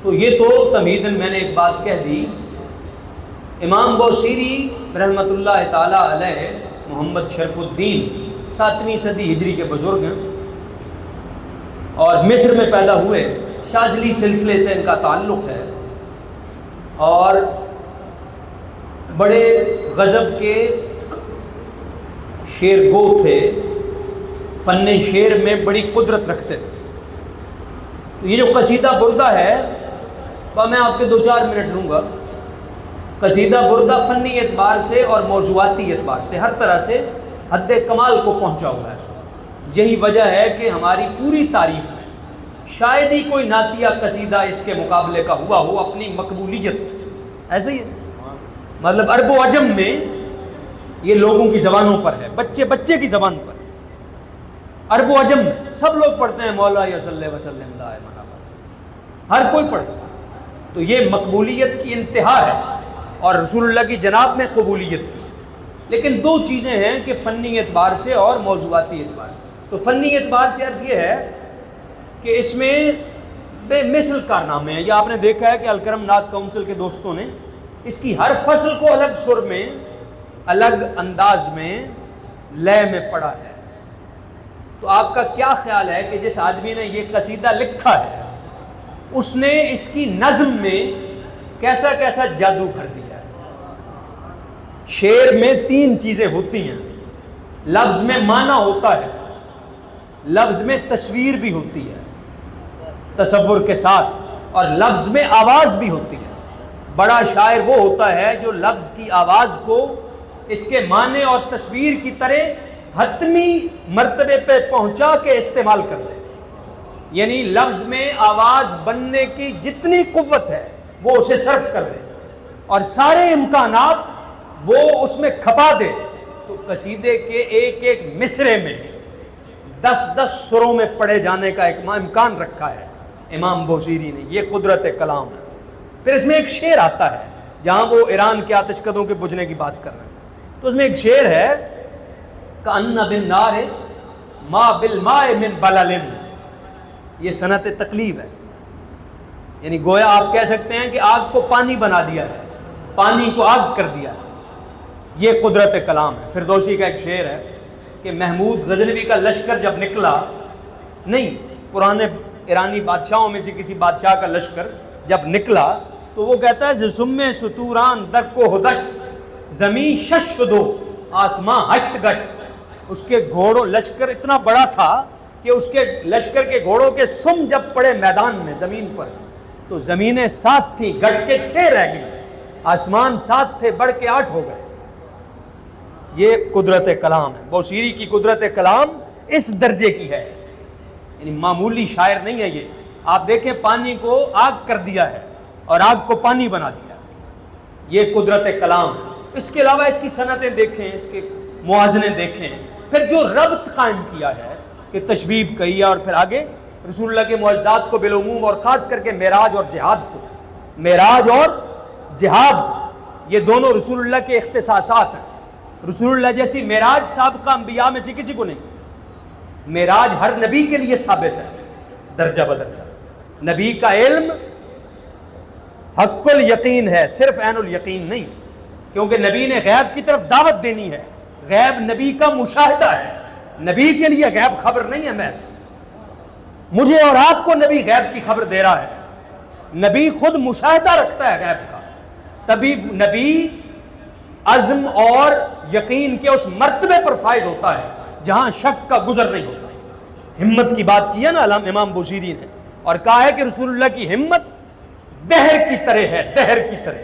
تو یہ تو تمہیداً میں نے ایک بات کہہ دی۔ امام بوصیری رحمۃ اللہ تعالیٰ علیہ محمد شرف الدین 7ویں صدی ہجری کے بزرگ ہیں اور مصر میں پیدا ہوئے، شاذلی سلسلے سے ان کا تعلق ہے اور بڑے غضب کے شعر گو تھے، فن شعر میں بڑی قدرت رکھتے تھے۔ تو یہ جو قصیدہ بردہ ہے میں آپ کے 2-4 منٹ لوں گا۔ قصیدہ بردہ فنی اعتبار سے اور موضوعاتی اعتبار سے ہر طرح سے حد کمال کو پہنچا ہوا ہے۔ یہی وجہ ہے کہ ہماری پوری تاریخ میں شاید ہی کوئی نعتیہ قصیدہ اس کے مقابلے کا ہوا ہو اپنی مقبولیت۔ ایسے ہی ہے، مطلب عرب و عجم میں یہ لوگوں کی زبانوں پر ہے، بچے بچے کی زبان پر، عرب و عجم میں سب لوگ پڑھتے ہیں مولا یا صلی وسلم دائما ابدا، ہر کوئی پڑھتا ہے۔ تو یہ مقبولیت کی انتہا ہے اور رسول اللہ کی جناب میں قبولیت کی۔ لیکن دو چیزیں ہیں کہ فنی اعتبار سے اور موضوعاتی اعتبار سے۔ تو فنی اعتبار سے عرض یہ ہے کہ اس میں بے مثل کارنامے ہیں۔ یہ آپ نے دیکھا ہے کہ الکرم نعت کونسل کے دوستوں نے اس کی ہر فصل کو الگ سر میں، الگ انداز میں، لے میں پڑھا ہے۔ تو آپ کا کیا خیال ہے کہ جس آدمی نے یہ قصیدہ لکھا ہے اس نے اس کی نظم میں کیسا کیسا جادو کر دیا ہے؟ شعر میں 3 چیزیں ہوتی ہیں، لفظ میں معنی ہوتا ہے، لفظ میں تصویر بھی ہوتی ہے تصور کے ساتھ، اور لفظ میں آواز بھی ہوتی ہے۔ بڑا شاعر وہ ہوتا ہے جو لفظ کی آواز کو اس کے معنی اور تصویر کی طرح حتمی مرتبے پہ پہنچا کے استعمال کر دے، یعنی لفظ میں آواز بننے کی جتنی قوت ہے وہ اسے صرف کر دے اور سارے امکانات وہ اس میں کھپا دے۔ تو قصیدے کے ایک ایک مصرے میں 10 سروں میں پڑھے جانے کا ایک امکان رکھا ہے امام بوصیری نے۔ یہ قدرت کلام ہے۔ پھر اس میں ایک شعر آتا ہے جہاں وہ ایران کے آتش کدوں کے بجھنے کی بات کر رہے ہیں، تو اس میں ایک شعر ہے کأن بالنار ما بالماء من بلل، یہ صنعت تقلیب ہے، یعنی گویا آپ کہہ سکتے ہیں کہ آگ کو پانی بنا دیا ہے، پانی کو آگ کر دیا ہے۔ یہ قدرت کلام ہے۔ فردوسی کا ایک شعر ہے کہ محمود غزنوی کا لشکر جب نکلا، نہیں پرانے ایرانی بادشاہوں میں سے کسی بادشاہ کا لشکر جب نکلا تو وہ کہتا ہے زسم ستوران در کو ہدش زمین شش شدو آسماں ہشت گشت۔ اس کے گھوڑوں لشکر اتنا بڑا تھا کہ اس کے لشکر کے گھوڑوں کے سم جب پڑے میدان میں زمین پر تو زمینیں 7 تھیں، گٹ کے 6 رہ گئی، آسمان 7 تھے بڑھ کے 8 ہو گئے۔ یہ قدرت کلام ہے۔ بوصیری کی قدرت کلام اس درجے کی ہے، یعنی معمولی شاعر نہیں ہے یہ۔ آپ دیکھیں پانی کو آگ کر دیا ہے اور آگ کو پانی بنا دیا، یہ قدرت کلام ہے۔ اس کے علاوہ اس کی صنعتیں دیکھیں، اس کے موازنے دیکھیں، پھر جو ربط قائم کیا ہے کہ تشبیہ کہی ہے اور پھر آگے رسول اللہ کے معجزات کو بالعموم اور خاص کر کے معراج اور جہاد کو، معراج اور جہاد یہ دونوں رسول اللہ کے اختصاصات ہیں۔ رسول اللہ جیسی معراج سابقہ انبیاء میں سے کسی کو نہیں۔ معراج ہر نبی کے لیے ثابت ہے درجہ بدرجہ۔ نبی کا علم حق الیقین ہے، صرف عین الیقین نہیں، کیونکہ نبی نے غیب کی طرف دعوت دینی ہے۔ غیب نبی کا مشاہدہ ہے، نبی کے لیے غیب خبر نہیں ہے محض۔ مجھے اور آپ کو نبی غیب کی خبر دے رہا ہے، نبی خود مشاہدہ رکھتا ہے غیب کا، تبھی نبی عزم اور یقین کے اس مرتبے پر فائز ہوتا ہے جہاں شک کا گزر نہیں ہوتا۔ ہمت کی بات کی ہے نا امام بوصیری نے، اور کہا ہے کہ رسول اللہ کی ہمت بحر کی طرح ہے، بحر کی طرح،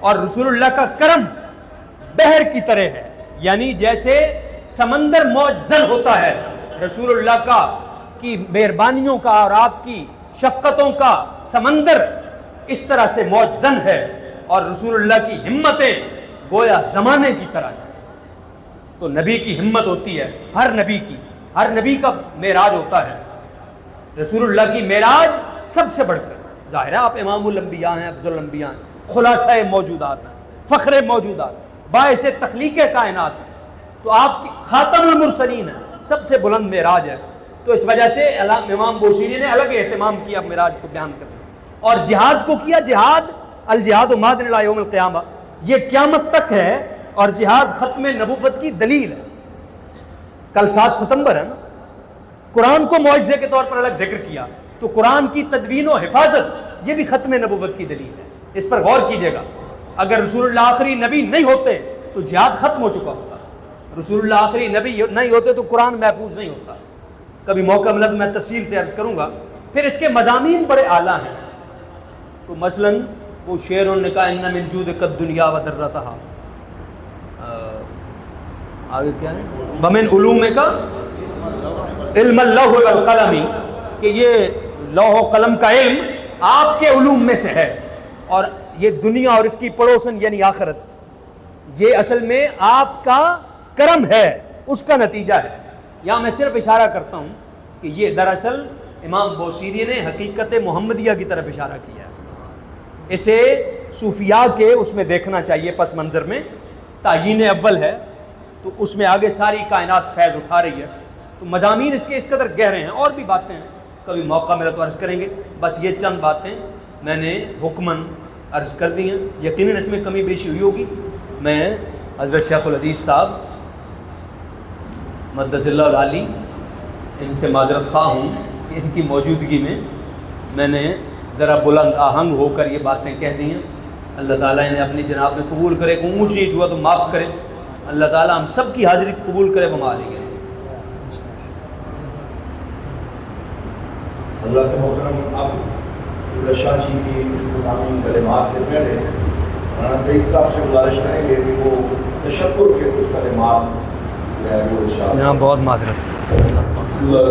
اور رسول اللہ کا کرم بحر کی طرح ہے، یعنی جیسے سمندر موج زن ہوتا ہے، رسول اللہ کا کی مہربانیوں کا اور آپ کی شفقتوں کا سمندر اس طرح سے موج زن ہے، اور رسول اللہ کی ہمتیں گویا زمانے کی طرح ہے۔ تو نبی کی ہمت ہوتی ہے، ہر نبی کی، ہر نبی کا معراج ہوتا ہے، رسول اللہ کی معراج سب سے بڑھ کر۔ ظاہر ہے آپ امام الانبیاء ہیں، افضل الانبیاء ہیں، خلاصہ موجودات ہیں، فخر موجودات، باعث تخلیق کائنات ہیں، تو آپ کی خاتم المرسلین ہیں، سب سے بلند معراج ہے۔ تو اس وجہ سے امام بوصیری نے الگ اہتمام کیا معراج کو بیان کرنے۔ اور جہاد کو کیا جہاد الجہاد ماضٍ الی یوم القیامہ، یہ قیامت تک ہے، اور جہاد ختم نبوت کی دلیل ہے۔ کل 7 ستمبر ہے نا، قرآن کو معجزے کے طور پر الگ ذکر کیا، تو قرآن کی تدوین و حفاظت یہ بھی ختم نبوت کی دلیل ہے۔ اس پر غور کیجئے گا، اگر رسول اللہ آخری نبی نہیں ہوتے تو جہاد ختم ہو چکا ہوتا، رسول اللہ آخری نبی نہیں ہوتے تو قرآن محفوظ نہیں ہوتا۔ کبھی موقع ملا تو میں تفصیل سے عرض کروں گا۔ پھر اس کے مضامین بڑے اعلیٰ ہیں، تو مثلاً وہ شعر نے کہا ان من جودک الدنیا وضرتہا، آگے کیا ہے، ومن علومک علم اللوح والقلم، کہ یہ لوح و قلم کا علم آپ کے علوم میں سے ہے، اور یہ دنیا اور اس کی پڑوسن یعنی آخرت، یہ اصل میں آپ کا کرم ہے، اس کا نتیجہ ہے۔ یہاں میں صرف اشارہ کرتا ہوں کہ یہ دراصل امام بوصیری نے حقیقت محمدیہ کی طرف اشارہ کیا ہے، اسے صوفیاء کے اس میں دیکھنا چاہیے، پس منظر میں تعیین اول ہے، تو اس میں آگے ساری کائنات فیض اٹھا رہی ہے، تو مضامین اس کے اس قدر گہرے ہیں، اور بھی باتیں ہیں، کبھی موقع ملا تو عرض کریں گے۔ بس یہ چند باتیں میں نے حکماً عرض کر دی ہیں، یقیناً اس میں کمی بیشی ہوئی ہوگی۔ میں حضرت شیخ الحدیث صاحب مدد اللہ العالی ان سے معذرت خواہ ہوں کہ ان کی موجودگی میں نے ذرا بلند آہنگ ہو کر یہ باتیں کہہ دی ہیں۔ اللہ تعالیٰ انہیں اپنی جناب میں قبول کرے، کوئی اونچ نیچ ہوا تو معاف کرے، اللہ تعالیٰ ہم سب کی حاضری قبول کرے بمالے گئے۔ اللہ کے محترم، اب شاہ جی کی مضامین کلمات سے پہلے مولانا سعید صاحب سے گزارش کریں گے کہ وہ تشکر کے کچھ کلمات جو ہے وہ ارشاد۔ یہاں بہت معذرت۔ اللہ